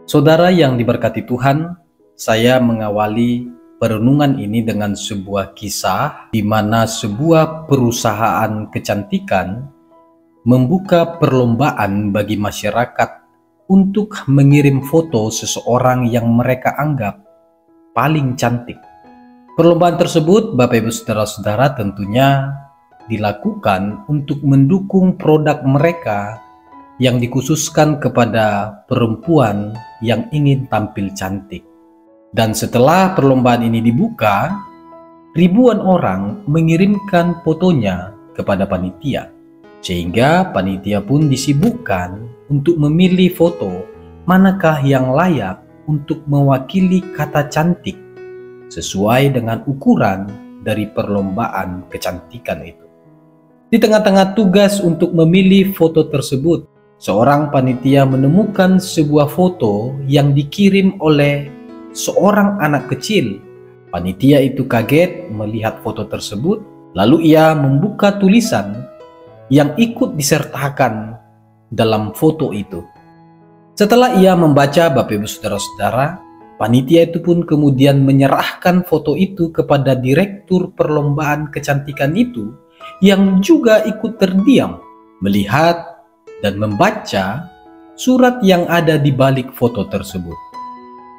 Saudara yang diberkati Tuhan, saya mengawali perenungan ini dengan sebuah kisah di mana sebuah perusahaan kecantikan membuka perlombaan bagi masyarakat untuk mengirim foto seseorang yang mereka anggap paling cantik. Perlombaan tersebut, Bapak Ibu Saudara-saudara, tentunya dilakukan untuk mendukung produk mereka yang dikhususkan kepada perempuan yang ingin tampil cantik. Dan setelah perlombaan ini dibuka, ribuan orang mengirimkan fotonya kepada panitia, sehingga panitia pun disibukkan untuk memilih foto manakah yang layak untuk mewakili kata cantik sesuai dengan ukuran dari perlombaan kecantikan itu. Di tengah-tengah tugas untuk memilih foto tersebut, seorang panitia menemukan sebuah foto yang dikirim oleh seorang anak kecil. Panitia itu kaget melihat foto tersebut, lalu ia membuka tulisan yang ikut disertakan dalam foto itu. Setelah ia membaca, Bapak Ibu Saudara-saudara, panitia itu pun kemudian menyerahkan foto itu kepada direktur perlombaan kecantikan itu, yang juga ikut terdiam melihat dan membaca surat yang ada di balik foto tersebut.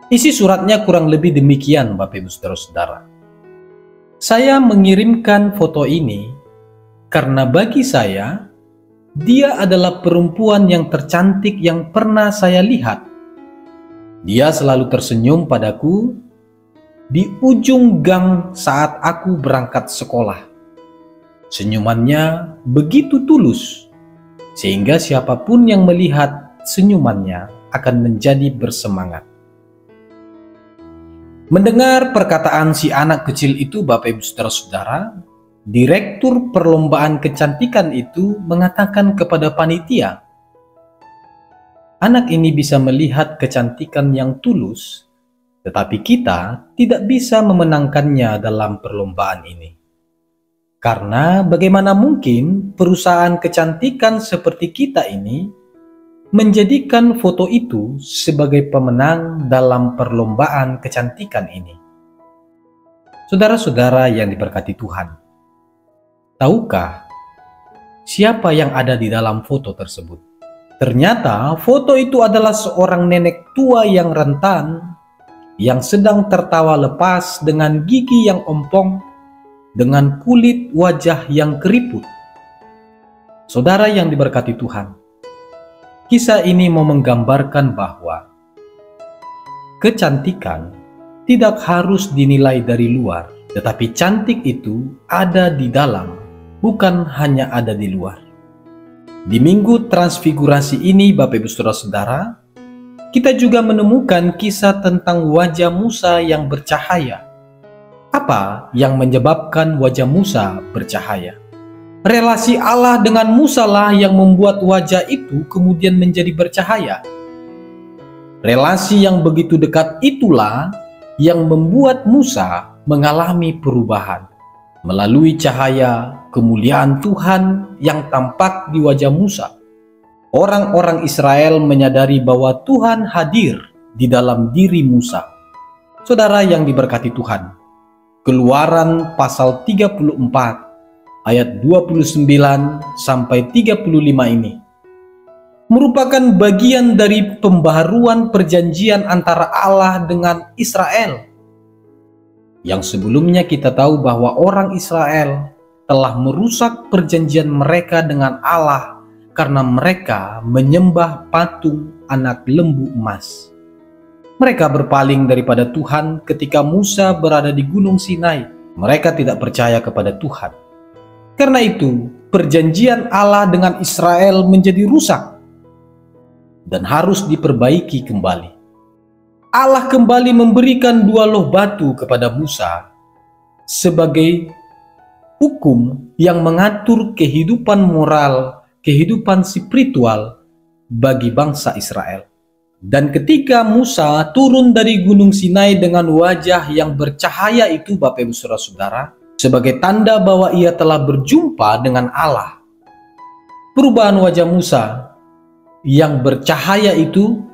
Isi suratnya kurang lebih demikian, Bapak Ibu Saudara-saudara. Saya mengirimkan foto ini karena bagi saya, dia adalah perempuan yang tercantik yang pernah saya lihat. Dia selalu tersenyum padaku di ujung gang saat aku berangkat sekolah. Senyumannya begitu tulus, sehingga siapapun yang melihat senyumannya akan menjadi bersemangat. Mendengar perkataan si anak kecil itu, Bapak Ibu Saudara-saudara, direktur perlombaan kecantikan itu mengatakan kepada panitia, anak ini bisa melihat kecantikan yang tulus, tetapi kita tidak bisa memenangkannya dalam perlombaan ini. Karena bagaimana mungkin perusahaan kecantikan seperti kita ini menjadikan foto itu sebagai pemenang dalam perlombaan kecantikan ini. Saudara-saudara yang diberkati Tuhan, tahukah siapa yang ada di dalam foto tersebut? Ternyata foto itu adalah seorang nenek tua yang rentan, yang sedang tertawa lepas dengan gigi yang ompong, dengan kulit wajah yang keriput. Saudara yang diberkati Tuhan, kisah ini mau menggambarkan bahwa kecantikan tidak harus dinilai dari luar, tetapi cantik itu ada di dalam, bukan hanya ada di luar. Di Minggu Transfigurasi ini, Bapak Ibu Saudara-saudara, kita juga menemukan kisah tentang wajah Musa yang bercahaya. Apa yang menyebabkan wajah Musa bercahaya? Relasi Allah dengan Musa lah yang membuat wajah itu kemudian menjadi bercahaya. Relasi yang begitu dekat itulah yang membuat Musa mengalami perubahan. Melalui cahaya kemuliaan Tuhan yang tampak di wajah Musa, orang-orang Israel menyadari bahwa Tuhan hadir di dalam diri Musa. Saudara yang diberkati Tuhan, Keluaran pasal 34 ayat 29 sampai 35 ini merupakan bagian dari pembaharuan perjanjian antara Allah dengan Israel. Yang sebelumnya kita tahu bahwa orang Israel telah merusak perjanjian mereka dengan Allah karena mereka menyembah patung anak lembu emas. Mereka berpaling daripada Tuhan ketika Musa berada di Gunung Sinai. Mereka tidak percaya kepada Tuhan. Karena itu, perjanjian Allah dengan Israel menjadi rusak dan harus diperbaiki kembali. Allah kembali memberikan 2 loh batu kepada Musa sebagai hukum yang mengatur kehidupan moral, kehidupan spiritual bagi bangsa Israel. Dan ketika Musa turun dari Gunung Sinai dengan wajah yang bercahaya itu, Bapak Ibu Saudara-saudara, sebagai tanda bahwa ia telah berjumpa dengan Allah. Perubahan wajah Musa yang bercahaya itu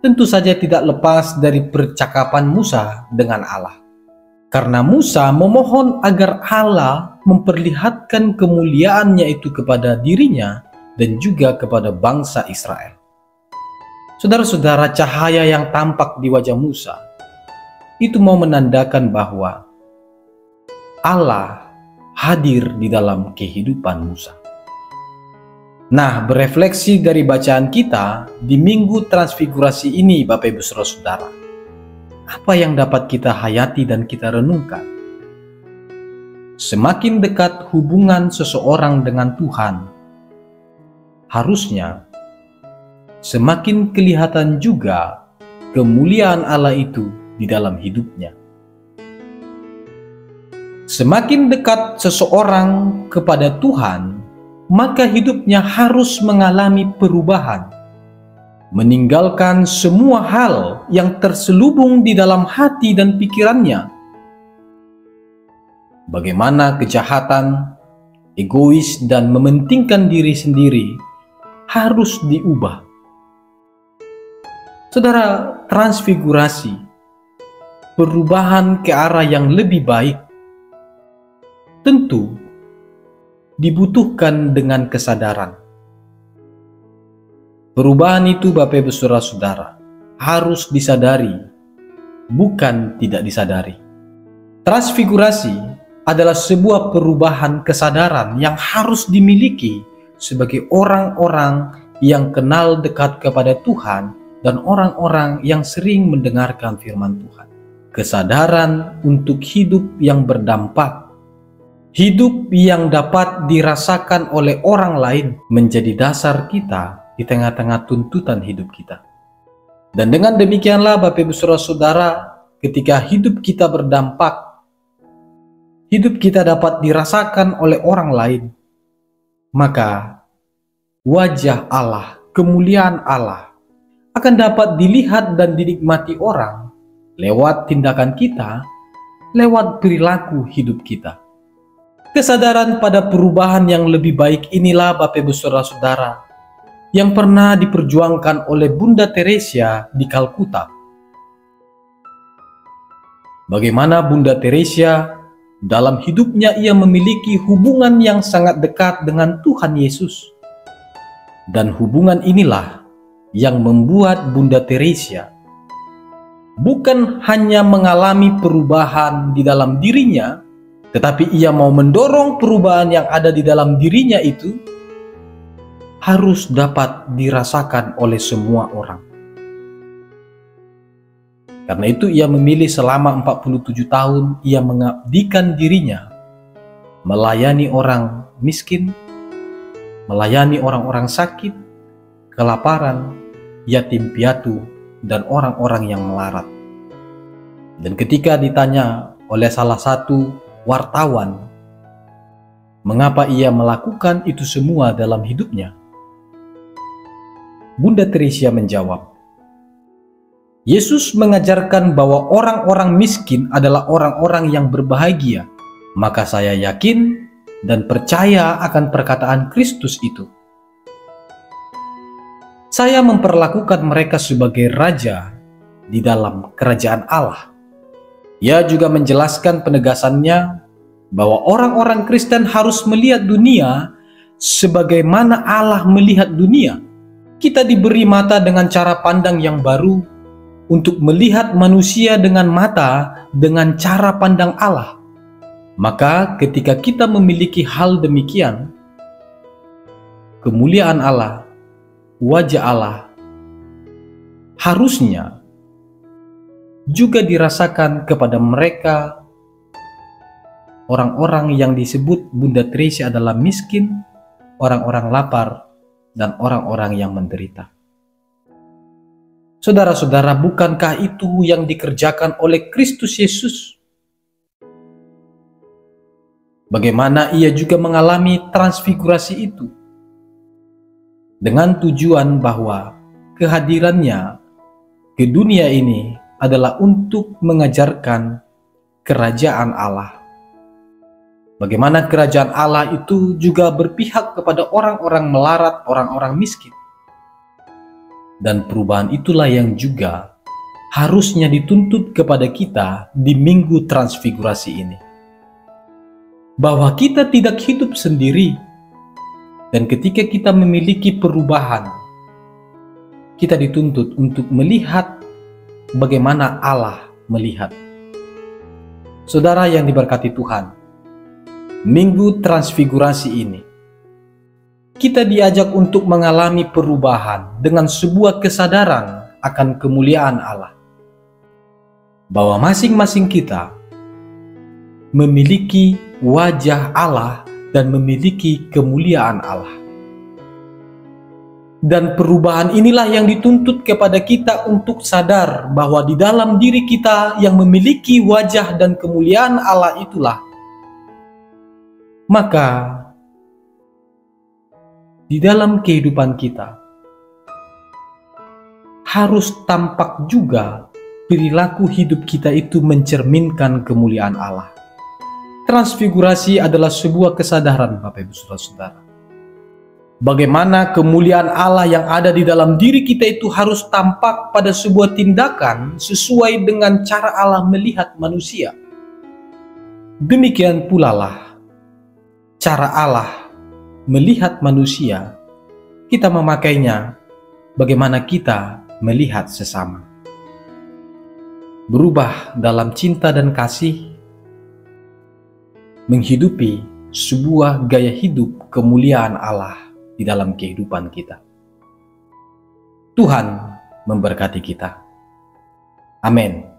tentu saja tidak lepas dari percakapan Musa dengan Allah. Karena Musa memohon agar Allah memperlihatkan kemuliaannya itu kepada dirinya dan juga kepada bangsa Israel. Saudara-saudara, cahaya yang tampak di wajah Musa itu mau menandakan bahwa Allah hadir di dalam kehidupan Musa. Nah, berefleksi dari bacaan kita di Minggu Transfigurasi ini, Bapak Ibu Saudara, apa yang dapat kita hayati dan kita renungkan? Semakin dekat hubungan seseorang dengan Tuhan, harusnya semakin kelihatan juga kemuliaan Allah itu di dalam hidupnya. Semakin dekat seseorang kepada Tuhan, maka hidupnya harus mengalami perubahan, meninggalkan semua hal yang terselubung di dalam hati dan pikirannya. Bagaimana kejahatan, egois, dan mementingkan diri sendiri harus diubah. Saudara, transfigurasi, perubahan ke arah yang lebih baik, tentu dibutuhkan dengan kesadaran. Perubahan itu, Bapak Ibu Saudara, harus disadari, bukan tidak disadari. Transfigurasi adalah sebuah perubahan kesadaran yang harus dimiliki sebagai orang-orang yang kenal dekat kepada Tuhan dan orang-orang yang sering mendengarkan firman Tuhan. Kesadaran untuk hidup yang berdampak, hidup yang dapat dirasakan oleh orang lain menjadi dasar kita di tengah-tengah tuntutan hidup kita. Dan dengan demikianlah Bapak Ibu Saudara, ketika hidup kita berdampak, hidup kita dapat dirasakan oleh orang lain, maka wajah Allah, kemuliaan Allah akan dapat dilihat dan dinikmati orang lewat tindakan kita, lewat perilaku hidup kita. Kesadaran pada perubahan yang lebih baik inilah Bapak Ibu Saudara yang pernah diperjuangkan oleh Bunda Teresia di Kalkuta. Bagaimana Bunda Teresia dalam hidupnya ia memiliki hubungan yang sangat dekat dengan Tuhan Yesus. Dan hubungan inilah yang membuat Bunda Teresia bukan hanya mengalami perubahan di dalam dirinya, tetapi ia mau mendorong perubahan yang ada di dalam dirinya itu harus dapat dirasakan oleh semua orang. Karena itu ia memilih selama 47 tahun ia mengabdikan dirinya melayani orang miskin, melayani orang-orang sakit, kelaparan, yatim piatu, dan orang-orang yang melarat. Dan ketika ditanya oleh salah satu wartawan mengapa ia melakukan itu semua dalam hidupnya, Bunda Teresia menjawab, Yesus mengajarkan bahwa orang-orang miskin adalah orang-orang yang berbahagia. Maka saya yakin dan percaya akan perkataan Kristus itu. Saya memperlakukan mereka sebagai raja di dalam kerajaan Allah. Ia juga menjelaskan penegasannya bahwa orang-orang Kristen harus melihat dunia sebagaimana Allah melihat dunia. Kita diberi mata dengan cara pandang yang baru untuk melihat manusia dengan cara pandang Allah. Maka ketika kita memiliki hal demikian, kemuliaan Allah, wajah Allah harusnya juga dirasakan kepada mereka, orang-orang yang disebut Bunda Teresia adalah miskin, orang-orang lapar, dan orang-orang yang menderita. Saudara-saudara, bukankah itu yang dikerjakan oleh Kristus Yesus? Bagaimana ia juga mengalami transfigurasi itu? Dengan tujuan bahwa kehadirannya ke dunia ini adalah untuk mengajarkan kerajaan Allah. Bagaimana kerajaan Allah itu juga berpihak kepada orang-orang melarat, orang-orang miskin. Dan perubahan itulah yang juga harusnya dituntut kepada kita di Minggu Transfigurasi ini. Bahwa kita tidak hidup sendiri, dan ketika kita memiliki perubahan, kita dituntut untuk melihat bagaimana Allah melihat. Saudara yang diberkati Tuhan, Minggu Transfigurasi ini, kita diajak untuk mengalami perubahan dengan sebuah kesadaran akan kemuliaan Allah. Bahwa masing-masing kita memiliki wajah Allah dan memiliki kemuliaan Allah. Dan perubahan inilah yang dituntut kepada kita untuk sadar bahwa di dalam diri kita yang memiliki wajah dan kemuliaan Allah itulah, maka di dalam kehidupan kita harus tampak juga perilaku hidup kita itu mencerminkan kemuliaan Allah. Transfigurasi adalah sebuah kesadaran, Bapak Ibu Saudara-saudara. Bagaimana kemuliaan Allah yang ada di dalam diri kita itu harus tampak pada sebuah tindakan sesuai dengan cara Allah melihat manusia. Demikian pula lah cara Allah melihat manusia, kita memakainya bagaimana kita melihat sesama. Berubah dalam cinta dan kasih, menghidupi sebuah gaya hidup kemuliaan Allah di dalam kehidupan kita. Tuhan memberkati kita. Amin.